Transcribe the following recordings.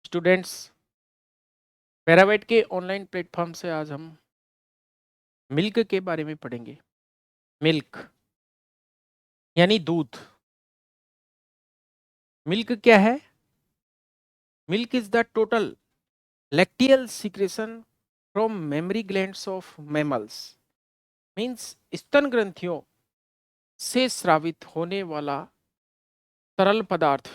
Students, paravet के online platform से आज हम मिल्क के बारे में पढ़ेंगे। मिल्क यानी दूध। मिल्क क्या है? Milk is the total lacteal secretion from mammary glands of mammals. Means स्तन ग्रंथियों से स्रावित होने वाला तरल पदार्थ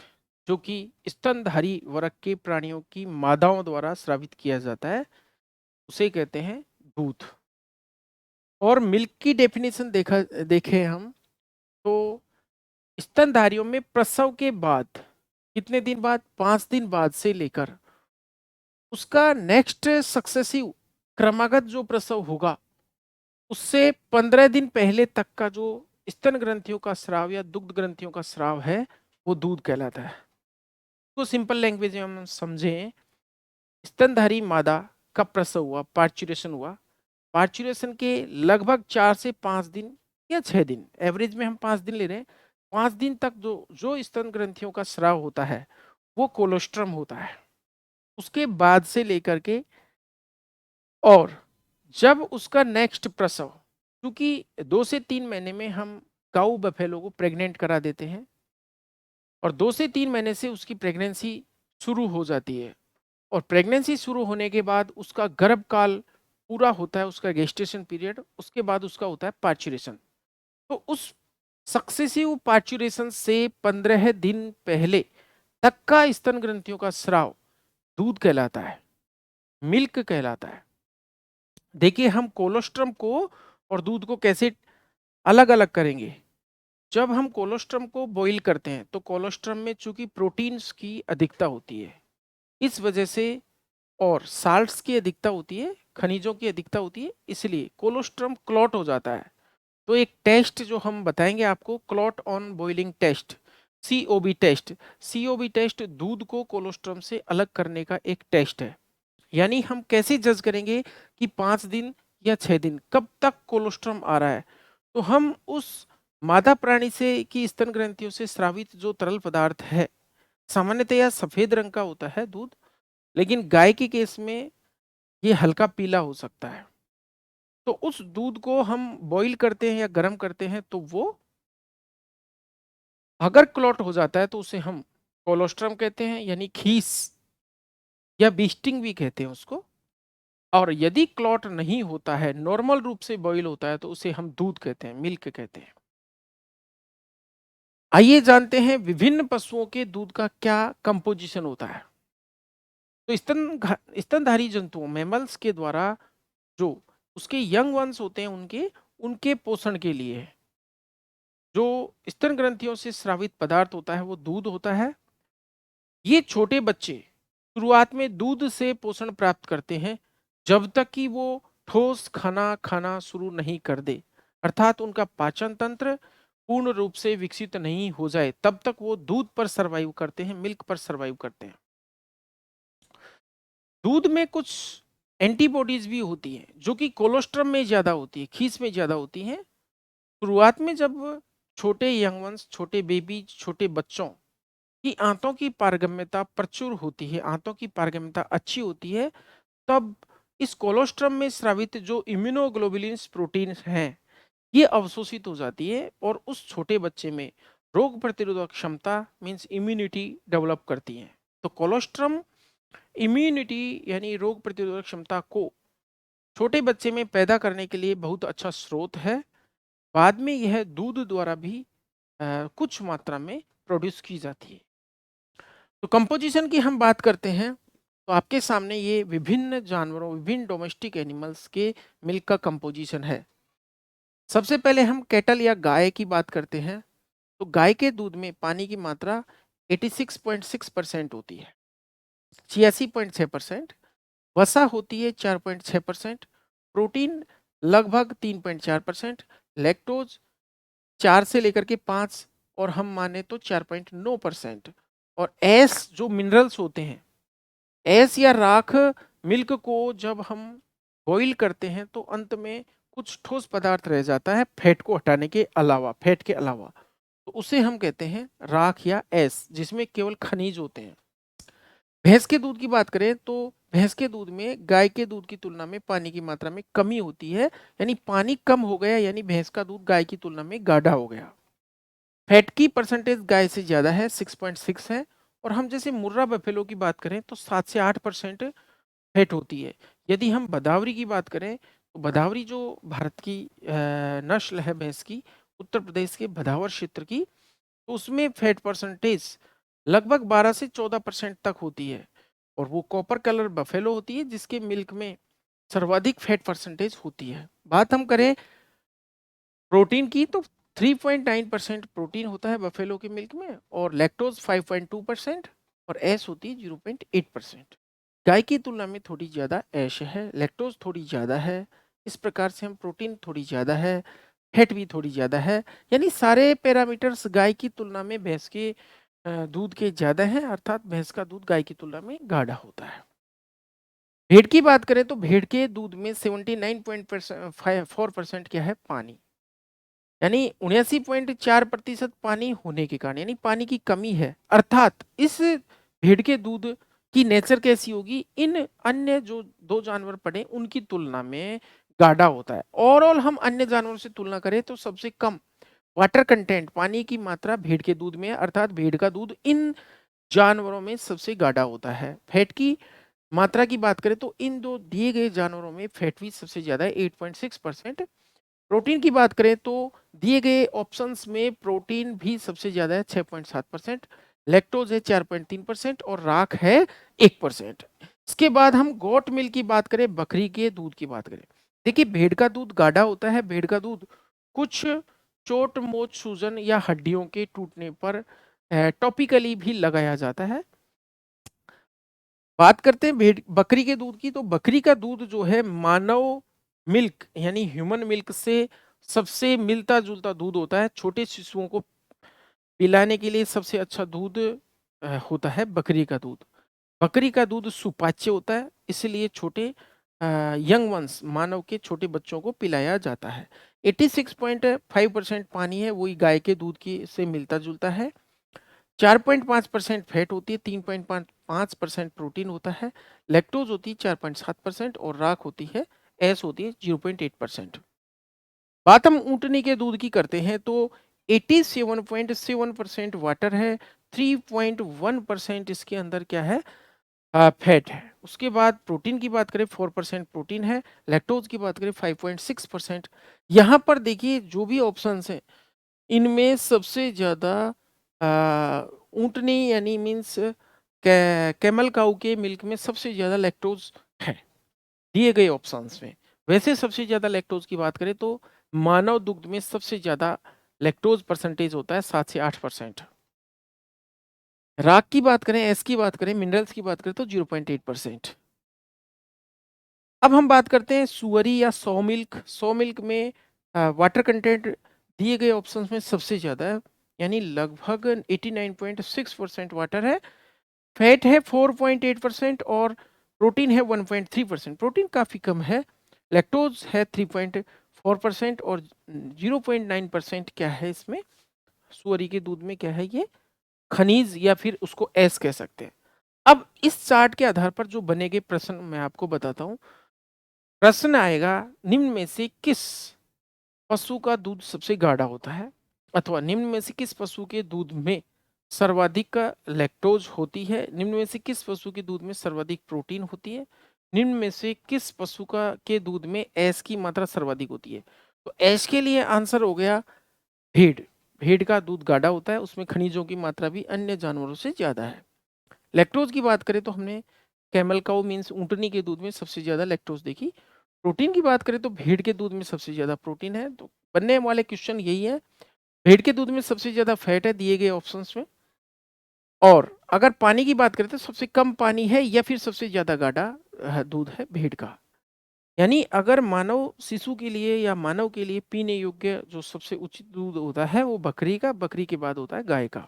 जो कि स्तनधारी वर्ग के प्राणियों की मादाओं द्वारा स्रावित किया जाता है, उसे कहते हैं दूध। और मिल्क की डेफिनेशन देखें हम तो स्तनधारियों में प्रसव के बाद कितने दिन बाद, 5 दिन बाद से लेकर उसका नेक्स्ट सक्सेसिव क्रमागत जो प्रसव होगा उससे 15 दिन पहले तक का जो स्तन ग्रंथियों का स्राव या दुग्ध ग्रंथियों का स्राव है वो दूध कहलाता है। तो सिंपल लैंग्वेज में हम समझें, स्तनधारी मादा का प्रसव हुआ, पार्चुरेशन हुआ। पार्चुरेशन के लगभग 4 से 5 दिन या 6 दिन, एवरेज में हम 5 दिन ले रहे हैं, 5 दिन तक जो जो स्तन ग्रंथियों का स्राव होता है वो कोलोस्ट्रम होता है। उसके बाद से लेकर के और जब उसका नेक्स्ट प्रसव, क्योंकि 2 से 3 महीने में हम काऊ बफेलो को प्रेग्नेंट करा देते हैं और 2 से 3 महीने से उसकी प्रेगनेंसी शुरू हो जाती है और प्रेगनेंसी शुरू होने के बाद उसका गर्भकाल पूरा होता है, उसका गेस्टेशन पीरियड, उसके बाद उसका होता है पार्चुरेशन। तो उस सक्सेसिव पार्चुरेशन से 15 दिन पहले तक का स्तन ग्रंथियों का स्राव दूध कहलाता है, मिल्क कहलाता है। देखिए हम कोलोस्ट्रम को और दूध को कैसे अलग अलग करेंगे। जब हम कोलोस्ट्रम को बॉईल करते हैं तो कोलोस्ट्रम में चूंकि प्रोटीन्स की अधिकता होती है, इस वजह से, और साल्ट्स की अधिकता होती है, खनिजों की अधिकता होती है, इसलिए कोलोस्ट्रम क्लॉट हो जाता है। तो एक टेस्ट जो हम बताएंगे आपको, clot on boiling test, COB test. COB test दूध को कोलोस्ट्रम से अलग करने का एक टेस्ट है। यानी हम कैसे जज करेंगे कि 5 दिन या 6 दिन कब तक कोलोस्ट्रम आ रहा है। तो हम उस मादा प्राणी से की स्तन ग्रंथियों से स्रावित जो तरल पदार्थ है, सामान्यतया सफेद रंग का होता है दूध, लेकिन गाय के केस में ये हल्का पीला हो सकता है। तो उस दूध को हम बॉईल करते हैं या गर्म करते हैं तो वो अगर क्लॉट हो जाता है तो उसे हम कोलोस्ट्रम कहते हैं, यानी खीस, या बीस्टिंग भी कहते हैं उसको। और यदि क्लॉट नहीं होता है, नॉर्मल रूप से बॉईल होता है, तो उसे हम दूध कहते हैं, मिल्क कहते हैं। आइए जानते हैं विभिन्न पशुओं के दूध का क्या कंपोजिशन होता है। तो स्तनधारी जंतुओं, मैमल्स के द्वारा जो उसके यंग वंस होते हैं उनके उनके पोषण के लिए जो स्तन ग्रंथियों से स्रावित पदार्थ होता है वो दूध होता है। ये छोटे बच्चे शुरुआत में दूध से पोषण प्राप्त करते हैं जब तक कि वो ठोस खाना खाना शुरू नहीं कर दे, अर्थात उनका पाचन तंत्र पूर्ण रूप से विकसित नहीं हो जाए, तब तक वो दूध पर सरवाइव करते हैं, मिल्क पर सरवाइव करते हैं। दूध में कुछ एंटीबॉडीज भी होती हैं जो कि कोलोस्ट्रम में ज्यादा होती है, खीस में ज्यादा होती हैं। शुरुआत में जब छोटे यंग वंस, छोटे बेबी, छोटे बच्चों की आंतों की पारगम्यता प्रचुर होती है, आंतों की पारगम्यता अच्छी होती है, तब इस कोलोस्ट्रम में स्रावित जो इम्यूनोग्लोबुलिन्स प्रोटीन्स हैं ये अवशोषित हो जाती है और उस छोटे बच्चे में रोग प्रतिरोधक क्षमता मींस इम्यूनिटी डेवलप करती है। तो कोलोस्ट्रम इम्यूनिटी यानी रोग प्रतिरोधक क्षमता को छोटे बच्चे में पैदा करने के लिए बहुत अच्छा स्रोत है। बाद में यह दूध द्वारा भी कुछ मात्रा में प्रोड्यूस की जाती है। तो कंपोजिशन की हम बात करते हैं तो आपके सामने ये विभिन्न जानवरों, विभिन्न डोमेस्टिक एनिमल्स के मिल्क का कंपोजिशन है। सबसे पहले हम कैटल या गाय की बात करते हैं। तो गाय के दूध में पानी की मात्रा 86.6% होती है, 86.6%। वसा होती है 4.6%। प्रोटीन लगभग 3.4%। लैक्टोज 4 से लेकर के 5 और हम माने तो 4.9%। और एस जो मिनरल्स होते हैं, एस या राख, मिल्क को जब हम बॉईल करते हैं तो अंत में कुछ ठोस पदार्थ रह जाता है फैट को हटाने के अलावा, फैट के अलावा, तो उसे हम कहते हैं राख या एस, जिसमें केवल खनिज होते हैं। भैंस के दूध की बात करें तो भैंस के दूध में गाय के दूध की तुलना में पानी की मात्रा में कमी होती है, यानी पानी कम हो गया, यानी भैंस का दूध गाय की तुलना में गाढ़ा हो गया। फैट की परसेंटेज गाय से ज्यादा है, 6.6 है। और हम जैसे मुर्रा बफेलो की बात करें तो 7 से 8% फैट होती है। यदि हम भदावरी की बात करें तो भदावरी जो भारत की नस्ल है भैंस की, उत्तर प्रदेश के भदावर क्षेत्र की, तो उसमें फैट परसेंटेज लगभग 12 से 14% तक होती है। और वो कॉपर कलर बफेलो होती है जिसके मिल्क में सर्वाधिक फैट परसेंटेज होती है। बात हम करें प्रोटीन की तो 3.9% प्रोटीन होता है बफेलो के मिल्क में, और लैक्टोज 5.2% और एस होती है 0.8%। गाय की तुलना में थोड़ी ज़्यादा ऐश है, लैक्टोज थोड़ी ज़्यादा है। इस प्रकार से हम प्रोटीन थोड़ी ज़्यादा है, फैट भी थोड़ी ज़्यादा है, यानी सारे पैरामीटर्स गाय की तुलना में भैंस के दूध के ज़्यादा हैं, अर्थात भैंस का दूध गाय की तुलना में गाढ़ा होता है। भेड़ की बात करें तो भेड़ के दूध में 79.4% क्या है, पानी, यानी 79.4% पानी होने के कारण, यानी पानी की कमी है। अर्थात इस भेड़ के दूध की नेचर कैसी होगी, इन अन्य जो दो जानवर पड़े उनकी तुलना में गाढ़ा होता है। ओवरऑल हम अन्य जानवरों से तुलना करें तो सबसे कम वाटर कंटेंट, पानी की मात्रा भेड़ के दूध में है, अर्थात भेड़ का दूध इन जानवरों में सबसे गाढ़ा होता है। फैट की मात्रा की बात करें तो इन दो दिए गए जानवरों में फैट भी सबसे ज्यादा है, 8.6%। प्रोटीन की बात करें तो दिए गए ऑप्शंस में प्रोटीन भी सबसे ज्यादा है, 6.7%। लैक्टोज है 4.3% और राख है 1%। इसके बाद हम गोट मिल्क की बात करें, बकरी के दूध की बात करें। देखिए भेड़ का दूध गाढ़ा होता है, भेड़ का दूध कुछ चोट मोच सूजन या हड्डियों के टूटने पर टॉपिकली भी लगाया जाता है। बात करते हैं भेड़ बकरी के दूध की, तो बकरी का दूध जो है मानव मिल्क यानी ह्यूमन मिल्क से सबसे मिलता जुलता दूध होता है। छोटे शिशुओं को पिलाने के लिए सबसे अच्छा दूध होता है बकरी का दूध। बकरी का दूध सुपाच्य होता है, इसलिए छोटे यंग वंस मानव के छोटे बच्चों को पिलाया जाता है। 86.5% पानी है, वही गाय के दूध की से मिलता जुलता है। 4.5% फैट होती है, 3.5% प्रोटीन होता है, लैक्टोज होती है 4.7% और राख होती है, एस होती है 0.8%। बात हम ऊँटनी के दूध की करते हैं तो 87.7% वाटर है, 3.1% इसके अंदर क्या है, फैट है। उसके बाद प्रोटीन की बात करें 4% प्रोटीन है, लैक्टोज की बात करें 5.6%। यहाँ पर देखिए जो भी ऑप्शंस हैं इनमें सबसे ज़्यादा ऊँटनी यानी मीन्स कैमल काऊ के मिल्क में सबसे ज़्यादा लैक्टोज है दिए गए ऑप्शंस में। वैसे सबसे ज़्यादा लैक्टोज की बात करें तो मानव दुग्ध में सबसे ज़्यादा लैक्टोज परसेंटेज होता है 7 से 8%। राख की बात करें, एस की बात करें, मिनरल्स की बात करें तो 0.8%। अब हम बात करते हैं सुअरी या सौ मिल्क। सौ मिल्क में वाटर कंटेंट दिए गए ऑप्शंस में सबसे ज़्यादा है, यानी लगभग 89.6% वाटर है, फैट है 4.8% और प्रोटीन है 1.3%। प्रोटीन काफ़ी कम है, लैक्टोज है 3.4% और 0.9% क्या है इसमें, सुअरी के दूध में क्या है ये, खनिज या फिर उसको एस कह सकते हैं। अब इस चार्ट के आधार पर जो बनेगे प्रश्न मैं आपको बताता हूँ। प्रश्न आएगा निम्न में से किस पशु का दूध सबसे गाढ़ा होता है, अथवा निम्न में से किस पशु के दूध में सर्वाधिक लैक्टोज होती है, निम्न में से किस पशु के दूध में सर्वाधिक प्रोटीन होती है, निम्न में से किस पशु का के दूध में एस की मात्रा सर्वाधिक होती है। तो एस के लिए आंसर हो गया भेड़। भेड़ का दूध गाढ़ा होता है, उसमें खनिजों की मात्रा भी अन्य जानवरों से ज्यादा है। लैक्टोज की बात करें तो हमने कैमल काउ मीन्स ऊँटनी के दूध में सबसे ज्यादा लैक्टोज देखी। प्रोटीन की बात करें तो भेड़ के दूध में सबसे ज्यादा प्रोटीन है। तो बनने वाले क्वेश्चन यही है, भेड़ के दूध में सबसे ज्यादा फैट है दिए गए ऑप्शंस में, और अगर पानी की बात करें तो सबसे कम पानी है या फिर सबसे ज्यादा गाढ़ा दूध है भेड़ का। यानी अगर मानव शिशु के लिए या मानव के लिए पीने योग्य जो सबसे उचित दूध होता है वो बकरी का, बकरी के बाद होता है गाय का।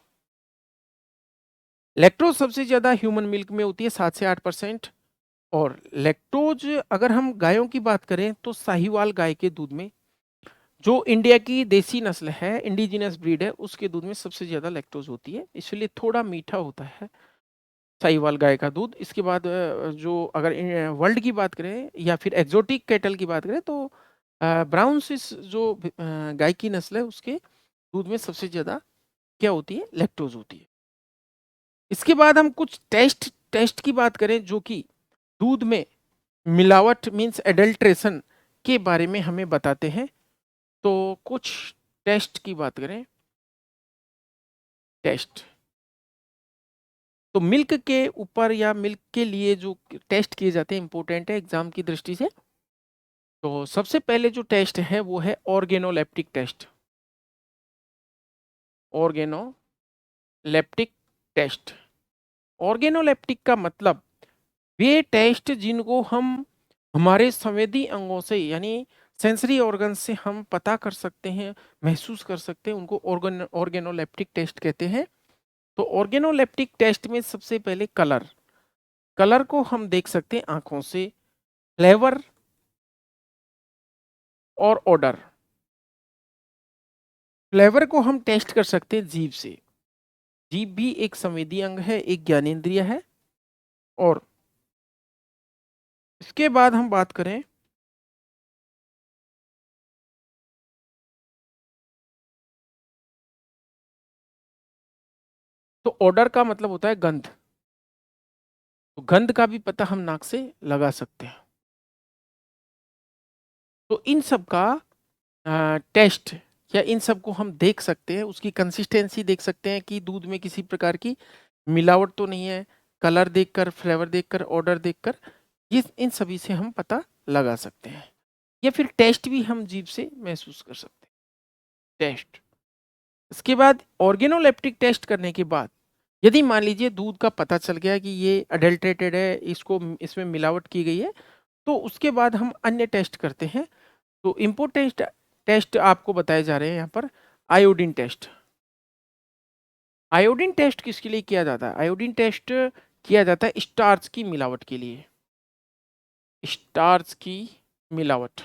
लैक्टोज सबसे ज्यादा ह्यूमन मिल्क में होती है 7 से 8%। और लैक्टोज अगर हम गायों की बात करें तो साहिवाल गाय के दूध में, जो इंडिया की देसी नस्ल है, इंडिजिनस ब्रीड है, उसके दूध में सबसे ज्यादा लैक्टोज होती है, इसलिए थोड़ा मीठा होता है। साहीवाल गाय का दूध। इसके बाद जो अगर वर्ल्ड की बात करें या फिर एक्सोटिक कैटल की बात करें तो ब्राउन स्विस जो गाय की नस्ल है उसके दूध में सबसे ज्यादा क्या होती है, लैक्टोज होती है। इसके बाद हम कुछ टेस्ट टेस्ट की बात करें जो कि दूध में मिलावट मींस एडल्ट्रेशन के बारे में हमें बताते हैं। तो कुछ टेस्ट की बात करें, टेस्ट तो मिल्क के ऊपर या मिल्क के लिए जो टेस्ट किए जाते हैं इंपॉर्टेंट है एग्जाम की दृष्टि से। तो सबसे पहले जो टेस्ट है वो है organoleptic test. Organoleptic test, organoleptic का मतलब वे टेस्ट जिनको हम हमारे संवेदी अंगों से यानी सेंसरी ऑर्गन से हम पता कर सकते हैं, महसूस कर सकते हैं, उनको ऑर्गेनोलेप्टिक टेस्ट कहते हैं। तो ऑर्गेनोलेप्टिक टेस्ट में सबसे पहले कलर, कलर को हम देख सकते हैं आंखों से, फ्लेवर और ऑर्डर। फ्लेवर को हम टेस्ट कर सकते हैं जीभ से, जीभ भी एक संवेदी अंग है, एक ज्ञानेंद्रिय है। और इसके बाद हम बात करें तो ऑर्डर का मतलब होता है गंध। तो गंध का भी पता हम नाक से लगा सकते हैं। तो इन सब का टेस्ट या इन सब को हम देख सकते हैं, उसकी कंसिस्टेंसी देख सकते हैं कि दूध में किसी प्रकार की मिलावट तो नहीं है। कलर देखकर, फ्लेवर देखकर, ऑर्डर देखकर ये इन सभी से हम पता लगा सकते हैं। या फिर टेस्ट भी हम जीभ से महसूस कर सकते हैं, टेस्ट। इसके बाद ऑर्गेनोलेप्टिक टेस्ट करने के बाद यदि मान लीजिए दूध का पता चल गया कि ये अडल्ट्रेटेड है, इसको इसमें मिलावट की गई है, तो उसके बाद हम अन्य टेस्ट करते हैं। तो इम्पोर्टेंट टेस्ट आपको बताए जा रहे हैं यहाँ पर। आयोडीन टेस्ट, आयोडीन टेस्ट किसके लिए किया जाता है? आयोडीन टेस्ट किया जाता है स्टार्च की मिलावट के लिए, स्टार्च की मिलावट,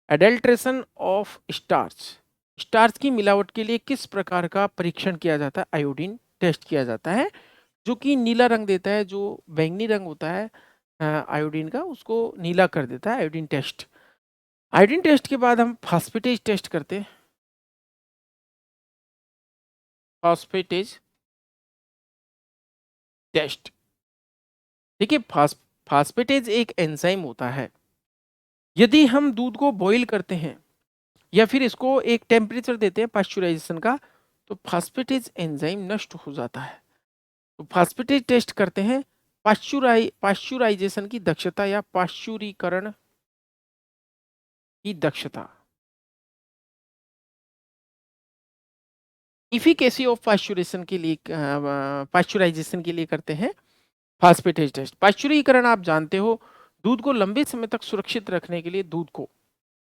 एडल्ट्रेशन ऑफ स्टार्च। स्टार्च की मिलावट के लिए किस प्रकार का परीक्षण किया जाता है? आयोडीन टेस्ट किया जाता है, जो कि नीला रंग देता है, जो बैंगनी रंग होता है आयोडीन का उसको नीला कर देता है आयोडीन टेस्ट। आयोडीन टेस्ट के बाद हम फास्फेटेज टेस्ट करते हैं, फास्फेटेज टेस्ट। देखिए फास्फेटेज एक एंजाइम होता है। यदि हम दूध को बॉईल करते हैं या फिर इसको एक टेम्परेचर देते हैं पास्चुराइजेशन का, तो फास्फेटेज एंजाइम नष्ट हो जाता है। तो फास्फेटेज टेस्ट करते हैं पास्चुराइजेशन की दक्षता या पाश्चुरीकरण की दक्षता, इफिकेसी ऑफ पास्चुरेशन के लिए, पास्चुराइजेशन के लिए करते हैं फास्फेटेज टेस्ट। पाश्चुरीकरण आप जानते हो, दूध को लंबे समय तक सुरक्षित रखने के लिए दूध को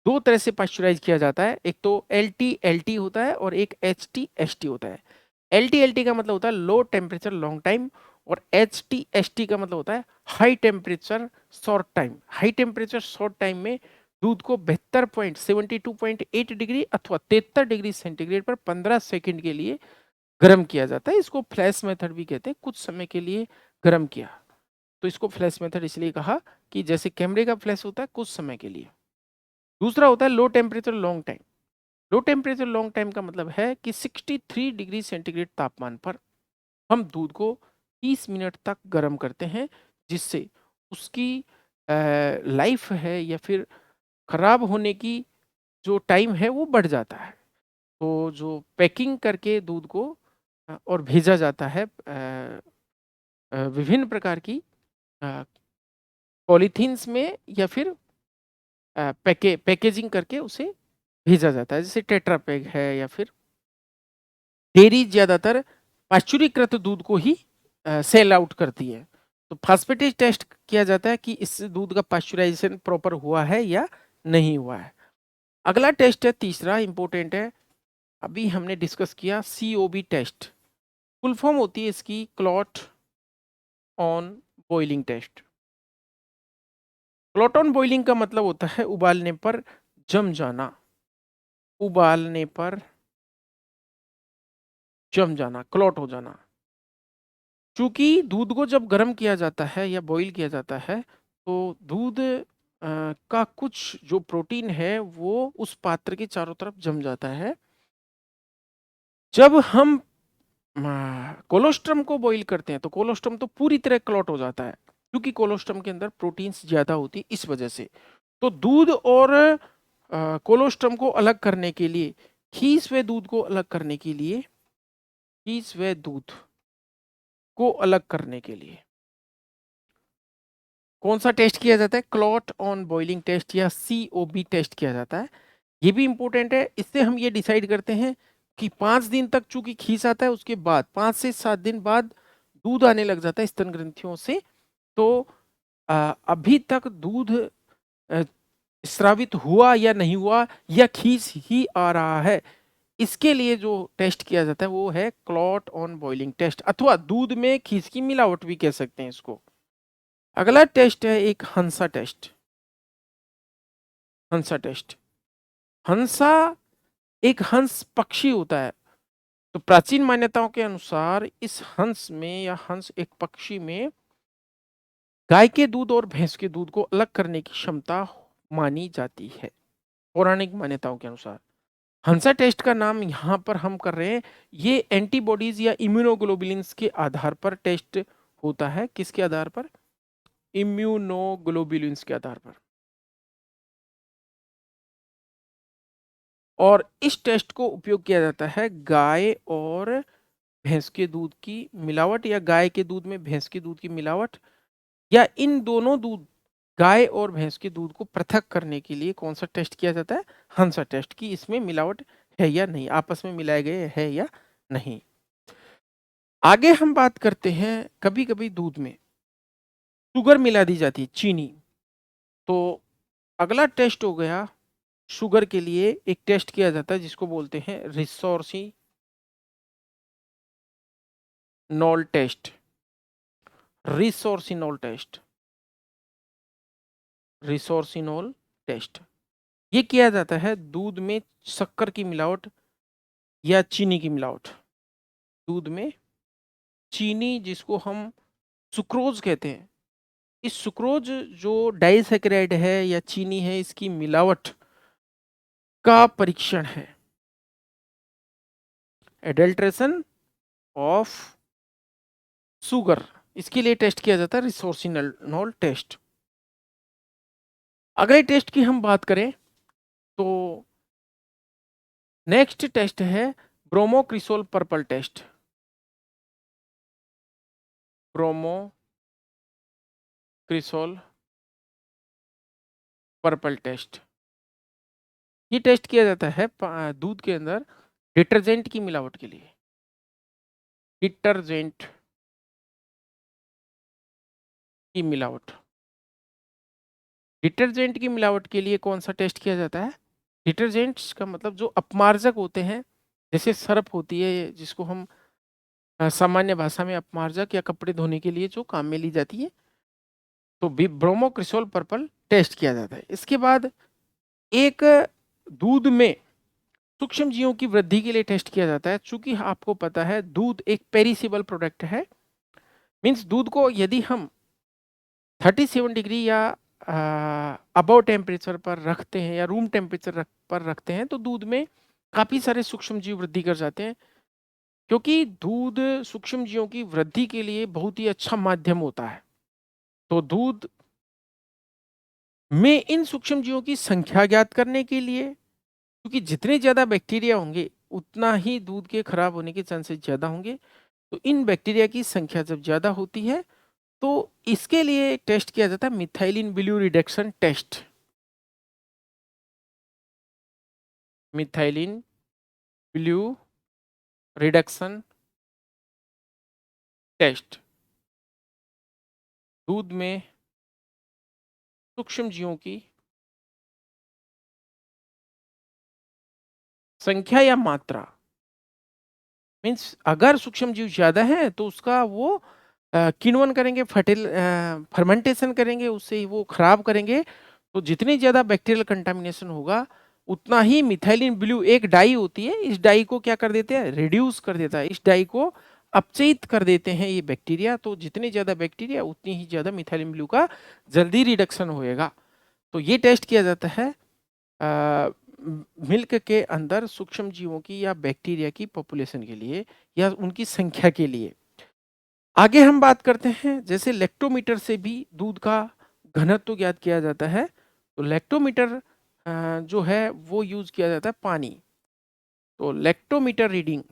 दो तरह से पाश्चुराइज किया जाता है। एक तो LT-LT होता है और एक HT-HT होता है। LT-LT का मतलब होता है लो टेम्परेचर लॉन्ग टाइम, और HT-HT का मतलब होता है high temperature short time. High temperature short time में दूध को 72.8 डिग्री अथवा 73 डिग्री सेंटीग्रेड पर 15 सेकंड के लिए गर्म किया जाता है। इसको फ्लैश मेथड भी कहते हैं, कुछ समय के लिए गर्म किया। तो इसको फ्लैश मेथड इसलिए कहा कि जैसे कैमरे का फ्लैश होता है कुछ समय के लिए। दूसरा होता है low temperature long time. Low temperature long time का मतलब है कि 63 डिग्री सेंटीग्रेड तापमान पर हम दूध को 30 मिनट तक गर्म करते हैं, जिससे उसकी लाइफ है या फिर खराब होने की जो टाइम है वो बढ़ जाता है। तो जो पैकिंग करके दूध को और भेजा जाता है विभिन्न प्रकार की पॉलीथीन्स में या फिर पैकेजिंग करके उसे भेजा जाता है, जैसे टेट्रा पैक है या फिर डेयरी ज्यादातर पाश्चुरीकृत दूध को ही सेल आउट करती है। तो फास्फेटेज टेस्ट किया जाता है कि इस दूध का पाश्चुराइजेशन प्रॉपर हुआ है या नहीं हुआ है। अगला टेस्ट है, तीसरा इंपॉर्टेंट है, अभी हमने डिस्कस किया COB टेस्ट। फुल फॉर्म होती है इसकी clot on boiling test. Clot on boiling का मतलब होता है उबालने पर जम जाना, उबालने पर जम जाना, क्लॉट हो जाना। चूंकि दूध को जब गर्म किया जाता है या बॉईल किया जाता है तो दूध का कुछ जो प्रोटीन है वो उस पात्र के चारों तरफ जम जाता है। जब हम कोलोस्ट्रम को बॉईल करते हैं तो कोलोस्ट्रम तो पूरी तरह क्लॉट हो जाता है क्योंकि कोलोस्ट्रम के अंदर प्रोटीन्स ज्यादा होती है इस वजह से। तो दूध और कोलोस्ट्रम को अलग करने के लिए, खीस व दूध को अलग करने के लिए, खीस व दूध को अलग करने के लिए कौन सा टेस्ट किया जाता है? क्लॉट ऑन बॉइलिंग टेस्ट या COB टेस्ट किया जाता है। ये भी इंपॉर्टेंट है। इससे हम ये डिसाइड करते हैं कि 5 दिन तक चूंकि खीस आता है, उसके बाद 5 से 7 दिन बाद दूध आने लग जाता है स्तन ग्रंथियों से। तो अभी तक दूध स्रावित हुआ या नहीं हुआ या खीस ही आ रहा है, इसके लिए जो टेस्ट किया जाता है वो है क्लॉट ऑन बॉइलिंग टेस्ट, अथवा दूध में खीस की मिलावट भी कह सकते हैं इसको। अगला टेस्ट है एक हंसा टेस्ट। हंसा टेस्ट, हंसा एक हंस पक्षी होता है। तो प्राचीन मान्यताओं के अनुसार इस हंस में या हंस एक पक्षी में गाय के दूध और भैंस के दूध को अलग करने की क्षमता मानी जाती है पौराणिक मान्यताओं के अनुसार। हंसा टेस्ट का नाम यहाँ पर हम कर रहे हैं, ये एंटीबॉडीज या इम्यूनोग्लोबुलिन्स के आधार पर टेस्ट होता है। किसके आधार पर? इम्यूनोग्लोबुलिन्स के आधार पर। और इस टेस्ट को उपयोग किया जाता है गाय और भैंस के दूध की मिलावट या गाय के दूध में भैंस के दूध की मिलावट, या इन दोनों दूध गाय और भैंस के दूध को पृथक करने के लिए कौन सा टेस्ट किया जाता है? हंसा टेस्ट, की इसमें मिलावट है या नहीं, आपस में मिलाए गए है या नहीं। आगे हम बात करते हैं, कभी कभी दूध में शुगर मिला दी जाती है, चीनी। तो अगला टेस्ट हो गया, शुगर के लिए एक टेस्ट किया जाता है जिसको बोलते हैं resorcinol test. Resorcinol test, resorcinol test ये किया जाता है दूध में शक्कर की मिलावट या चीनी की मिलावट। दूध में चीनी, जिसको हम सुक्रोज कहते हैं, इस सुक्रोज जो डाइसैकेराइड है या चीनी है, इसकी मिलावट का परीक्षण है। एडल्ट्रेशन ऑफ शुगर, इसके लिए टेस्ट किया जाता है रिसोर्सिनोल टेस्ट। अगले टेस्ट की हम बात करें तो नेक्स्ट टेस्ट है ब्रोमोक्रिसोल पर्पल टेस्ट। ब्रोमोक्रिसोल पर्पल टेस्ट, ये टेस्ट किया जाता है दूध के अंदर डिटर्जेंट की मिलावट के लिए। डिटर्जेंट की मिलावट, डिटर्जेंट की मिलावट के लिए कौन सा टेस्ट किया जाता है? डिटर्जेंट्स का मतलब जो अपमार्जक होते हैं, जैसे सर्फ होती है जिसको हम सामान्य भाषा में अपमार्जक या कपड़े धोने के लिए जो काम में ली जाती है, तो ब्रोमोक्रिसोल पर्पल टेस्ट किया जाता है। इसके बाद एक दूध में सूक्ष्म जीवों की वृद्धि के लिए टेस्ट किया जाता है। चूंकि आपको पता है दूध एक पेरिसेबल प्रोडक्ट है, मींस दूध को यदि हम 37 डिग्री या अबव टेम्परेचर पर रखते हैं या रूम टेम्परेचर पर रखते हैं तो दूध में काफी सारे सूक्ष्म जीव वृद्धि कर जाते हैं, क्योंकि दूध सूक्ष्म जीवों की वृद्धि के लिए बहुत ही अच्छा माध्यम होता है। तो दूध में इन सूक्ष्म जीवों की संख्या ज्ञात करने के लिए, क्योंकि जितने ज्यादा बैक्टीरिया होंगे उतना ही दूध के खराब होने के चांसेस ज्यादा होंगे, तो इन बैक्टीरिया की संख्या जब ज्यादा होती है तो इसके लिए टेस्ट किया जाता है methylene blue reduction test. Methylene blue reduction test दूध में सूक्ष्म जीवों की संख्या या मात्रा, मीन्स अगर सूक्ष्म जीव ज्यादा है तो उसका वो किण्वन करेंगे, फर्मेंटेशन करेंगे, उससे वो खराब करेंगे। तो जितनी ज्यादा बैक्टीरियल कंटामिनेशन होगा उतना ही मिथाइलिन ब्लू एक डाई होती है, इस डाई को क्या कर देते हैं? रिड्यूस कर देता है। इस डाई को अपचयित कर देते हैं ये बैक्टीरिया। तो जितने ज़्यादा बैक्टीरिया उतनी ही ज़्यादा मिथाइलिन ब्लू का जल्दी रिडक्शन होएगा। तो ये टेस्ट किया जाता है मिल्क के अंदर सूक्ष्म जीवों की या बैक्टीरिया की पॉपुलेशन के लिए या उनकी संख्या के लिए। आगे हम बात करते हैं, जैसे लैक्टोमीटर से भी दूध का घनत्व ज्ञात किया जाता है। तो लैक्टोमीटर जो है वो यूज किया जाता है पानी। तो लैक्टोमीटर रीडिंग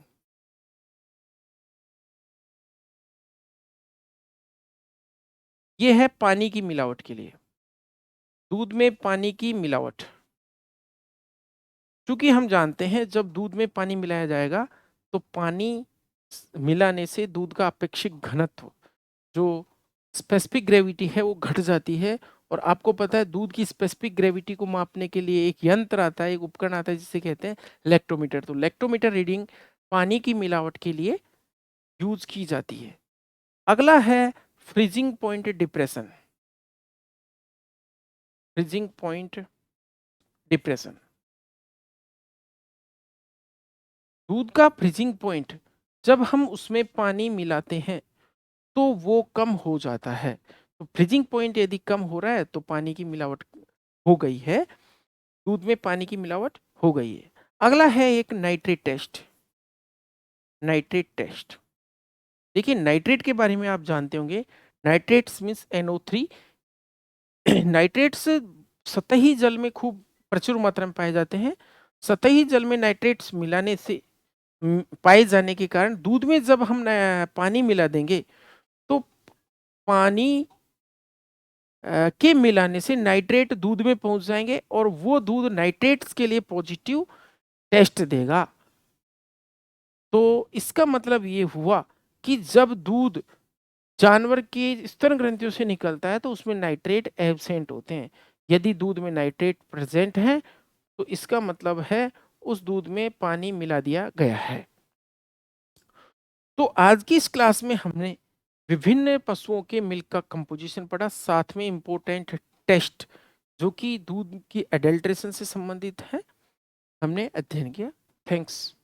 ये है पानी की मिलावट के लिए, दूध में पानी की मिलावट। क्योंकि हम जानते हैं जब दूध में पानी मिलाया जाएगा तो पानी मिलाने से दूध का अपेक्षित घनत्व, जो स्पेसिफिक ग्रेविटी है, वो घट जाती है। और आपको पता है दूध की स्पेसिफिक ग्रेविटी को मापने के लिए एक यंत्र आता है, एक उपकरण आता है जिसे कहते हैं लैक्टोमीटर। तो लैक्टोमीटर रीडिंग पानी की मिलावट के लिए यूज की जाती है। अगला है freezing point depression. Freezing point depression, दूध का फ्रीजिंग पॉइंट जब हम उसमें पानी मिलाते हैं तो वो कम हो जाता है। तो फ्रीजिंग पॉइंट यदि कम हो रहा है तो पानी की मिलावट हो गई है, दूध में पानी की मिलावट हो गई है। अगला है एक नाइट्रेट टेस्ट। नाइट्रेट टेस्ट, देखिए नाइट्रेट के बारे में आप जानते होंगे, नाइट्रेट्स मीन्स NO3। नाइट्रेट्स सतही जल में खूब प्रचुर मात्रा में पाए जाते हैं। सतही जल में नाइट्रेट्स मिलाने से पाए जाने के कारण दूध में जब हम पानी मिला देंगे तो पानी के मिलाने से नाइट्रेट दूध में पहुंच जाएंगे और वो दूध नाइट्रेट्स के लिए पॉजिटिव टेस्ट देगा। तो इसका मतलब ये हुआ कि जब दूध जानवर की स्तन ग्रंथियों से निकलता है तो उसमें नाइट्रेट एब्सेंट होते हैं। यदि दूध में नाइट्रेट प्रेजेंट है तो इसका मतलब है उस दूध में पानी मिला दिया गया है। तो आज की इस क्लास में हमने विभिन्न पशुओं के मिल्क का कंपोजिशन पढ़ा, साथ में इंपॉर्टेंट टेस्ट जो कि दूध की एडल्ट्रेशन से संबंधित है, हमने अध्ययन किया। थैंक्स।